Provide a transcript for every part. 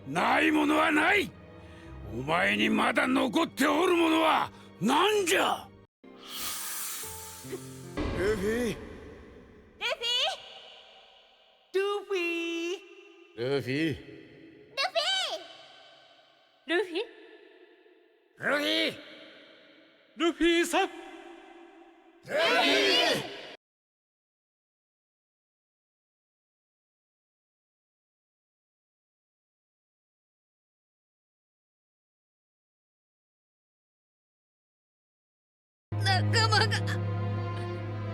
ないものはない。お前にまだ残っておるものは何じゃ。ルフィ、ルフィルフィ、ルフィルフィ、ルフィさん。ルフィ。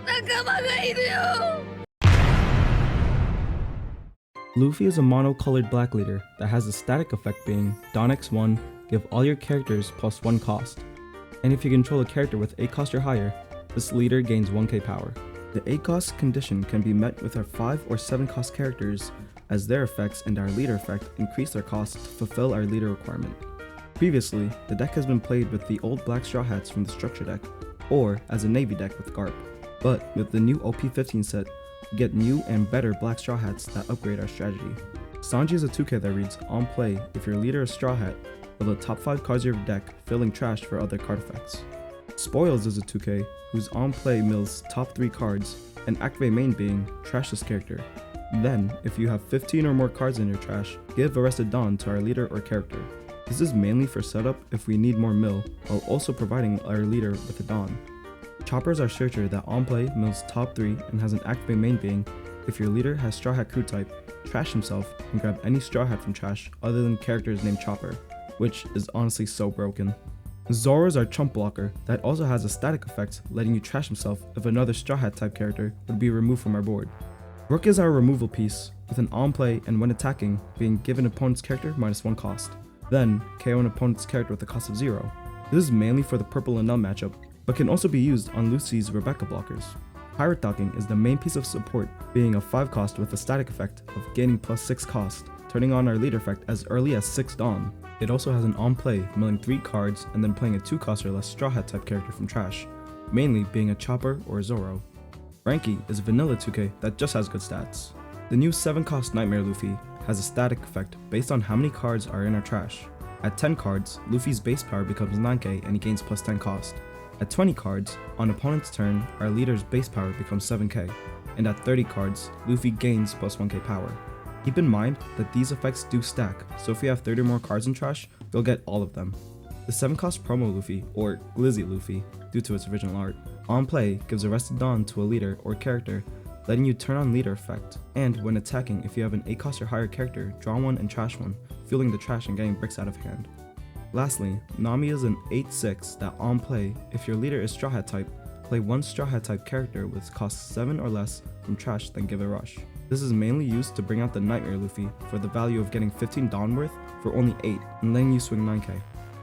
仲間がいるよ。 Luffy is a mono-colored black leader that has a static effect being Don X1, give all your characters plus 1 cost. And if you control a character with 8 cost or higher, this leader gains 1k power. The 8 cost condition can be met with our 5 or 7 cost characters, as their effects and our leader effect increase their cost to fulfill our leader requirement. Previously, the deck has been played with the old black straw hats from the structure deck, or as a navy deck with Garp. But with the new OP15 set, we get new and better black straw hats that upgrade our strategy. Sanji is a 2k that reads on play if your leader is straw hat, of the top 5 cards of your deck, filling trash for other card effects. Spoils is a 2k whose on play mills top 3 cards, and activate main being trash this character. Then, if you have 15 or more cards in your trash, give Arrested Dawn to our leader or character. This is mainly for setup if we need more mill, while also providing our leader with a Dawn. Chopper is our searcher that on play mills top 3 and has an activate main being if your leader has straw hat crew type, trash himself and grab any straw hat from trash other than characters named Chopper, which is honestly so broken. Zoro is our chump blocker that also has a static effect letting you trash himself if another straw hat type character would be removed from our board. Brook is our removal piece with an on play and when attacking being given opponent's character minus 1 cost. Then KO an opponent's character with a cost of 0. This is mainly for the purple Enel matchup, but can also be used on Lucy's Rebecca blockers. Pirate docking is the main piece of support, being a 5 cost with a static effect of gaining plus 6 cost, turning on our leader effect as early as 6 Dawn. It also has an on play, milling 3 cards and then playing a 2 cost or less straw hat type character from trash, mainly being a Chopper or a Zoro. Frankie is a vanilla 2k that just has good stats. The new 7 cost Nightmare Luffy has a static effect based on how many cards are in our trash. At 10 cards, Luffy's base power becomes 9k and he gains plus 10 cost. At 20 cards, on opponent's turn, our leader's base power becomes 7k, and at 30 cards, Luffy gains plus 1k power. Keep in mind that these effects do stack, so if you have 30 or more cards in trash, you'll get all of them. The 7 cost promo Luffy, or Glizzy Luffy, due to its original art, on play gives Arrested Dawn to a leader or character, letting you turn on leader effect, and when attacking if you have an 8 cost or higher character, draw 1 and trash 1, fueling the trash and getting bricks out of hand. Lastly, Nami is an 8/6 that on play, if your leader is Straw Hat type, play 1 Straw Hat type character with cost 7 or less from trash then give a rush. This is mainly used to bring out the Nightmare Luffy for the value of getting 15 Dawn worth for only 8 and letting you swing 9k.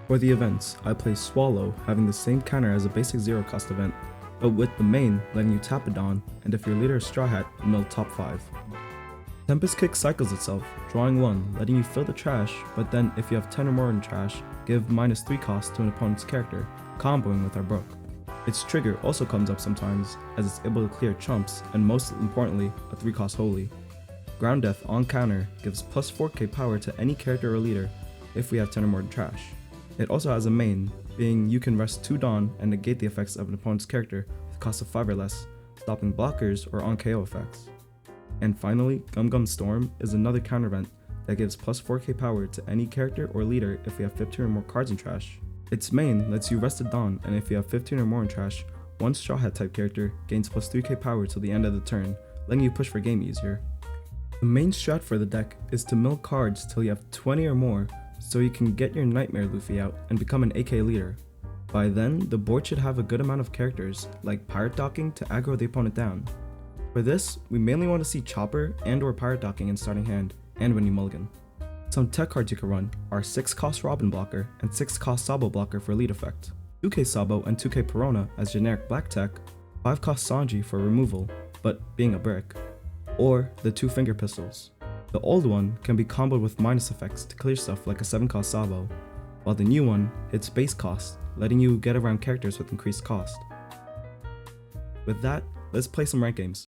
For the events, I play Swallow having the same counter as a basic 0 cost event, but with the main letting you tap a Dawn, and if your leader is Straw Hat, mill top 5. Tempest Kick cycles itself, drawing 1, letting you fill the trash, but then if you have 10 or more in trash, give minus 3 cost to an opponent's character, comboing with our Brook. Its trigger also comes up sometimes, as it's able to clear chumps, and most importantly, a 3 cost Holy. Ground Death on counter gives plus 4k power to any character or leader if we have 10 or more in trash. It also has a main, being you can rest 2 Dawn and negate the effects of an opponent's character with cost of 5 or less, stopping blockers or on KO effects. And finally, Gum Gum Storm is another counter event that gives plus 4k power to any character or leader if we have 15 or more cards in trash. Its main lets you rest a Dawn, and if you have 15 or more in trash, 1 Straw Hat type character gains plus 3k power till the end of the turn, letting you push for game easier. The main strat for the deck is to mill cards till you have 20 or more, so you can get your Nightmare Luffy out and become an AK leader. By then, the board should have a good amount of characters, like Pirate Docking to aggro the opponent down. For this, we mainly want to see Chopper and or Pirate Docking in starting hand, and when you mulligan. Some tech cards you can run are 6 cost Robin blocker and 6 cost Sabo blocker for lead effect, 2k Sabo and 2k Perona as generic black tech, 5 cost Sanji for removal, but being a brick, or the 2 finger pistols. The old one can be comboed with minus effects to clear stuff like a 7 cost Sabo, while the new one hits base cost, letting you get around characters with increased cost. With that, let's play some rank games.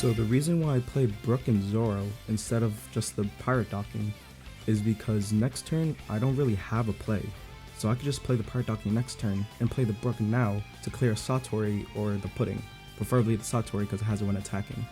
So the reason why I play Brook and Zoro instead of just the pirate docking is because next turn I don't really have a play. So I could just play the pirate docking next turn and play the Brook now to clear a Satori or the Pudding, preferably the Satori because it has it when attacking.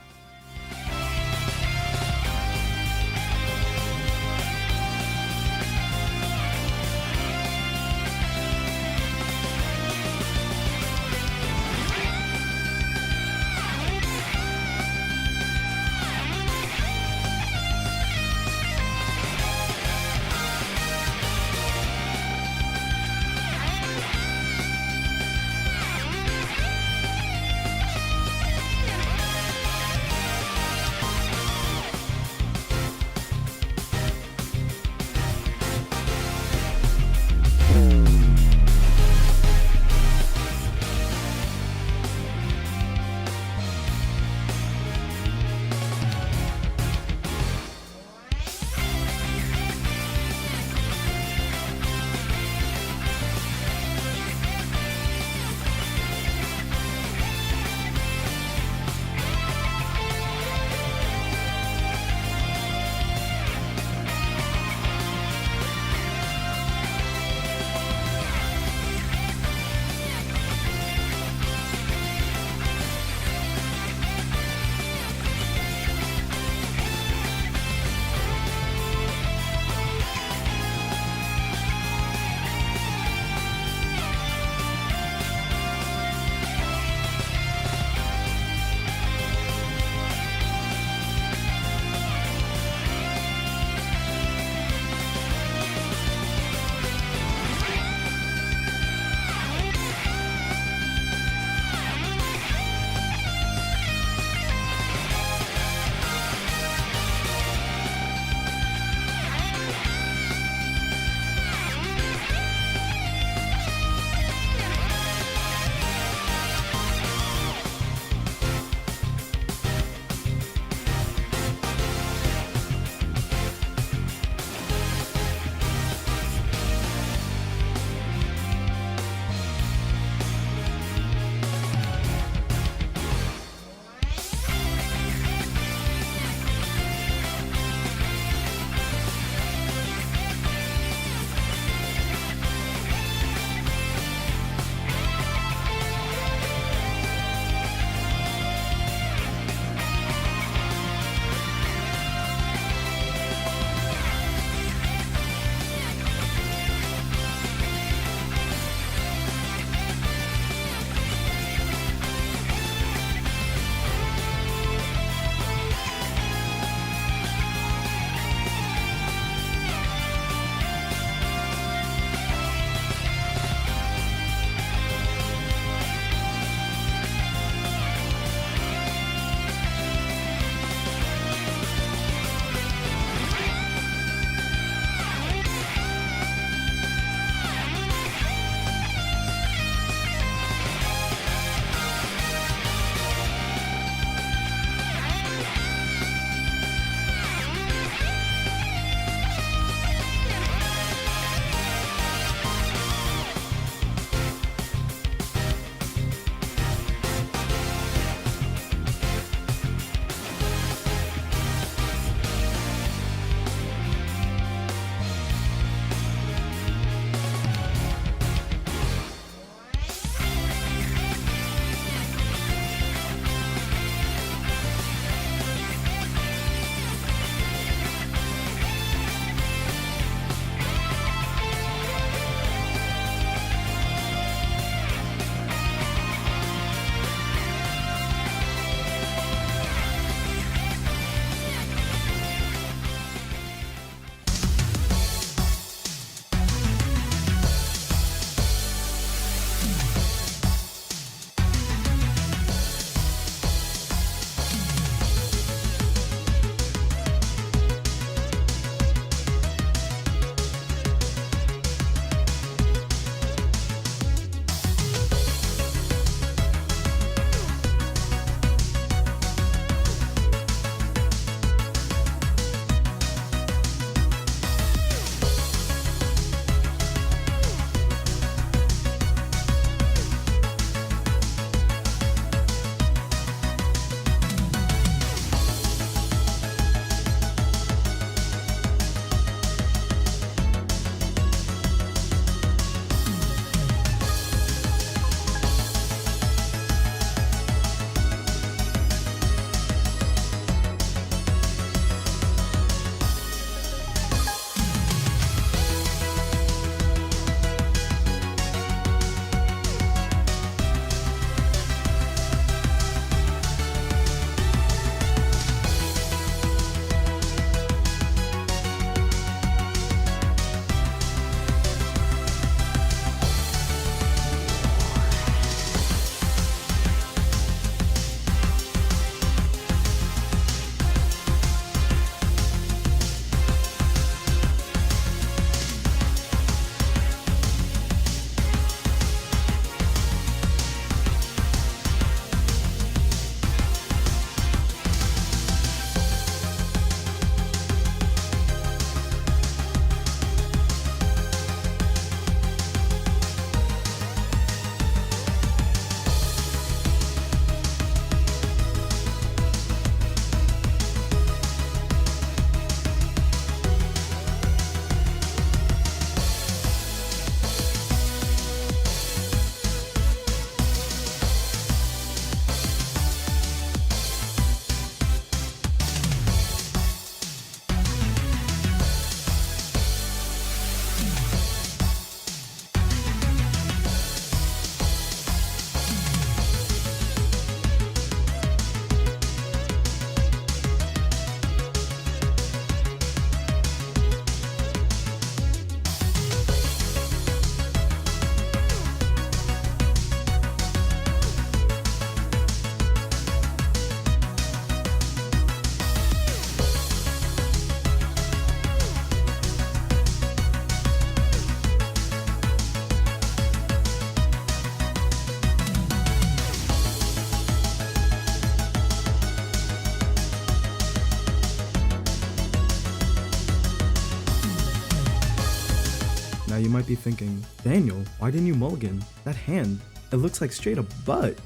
Now you might be thinking, Daniel, why didn't you mulligan? That hand, it looks like straight up butt.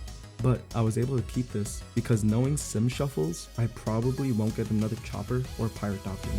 But I was able to keep this because knowing sim shuffles, I probably won't get another chopper or pirate docking.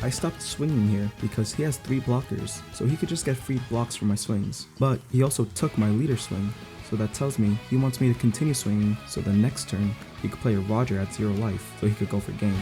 I stopped swinging here because he has 3 blockers, so he could just get free blocks for my swings. But he also took my leader swing, so that tells me he wants me to continue swinging so the next turn he could play a Roger at 0 life so he could go for game.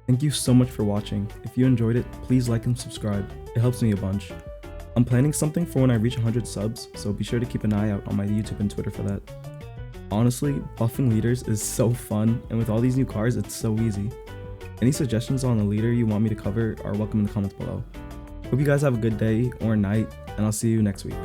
Thank you so much for watching. If you enjoyed it, please like and subscribe. It helps me a bunch. I'm planning something for when I reach 100 subs, so be sure to keep an eye out on my YouTube and Twitter for that. Honestly, buffing leaders is so fun, and with all these new cards, it's so easy. Any suggestions on a leader you want me to cover are welcome in the comments below. Hope you guys have a good day or night, and I'll see you next week.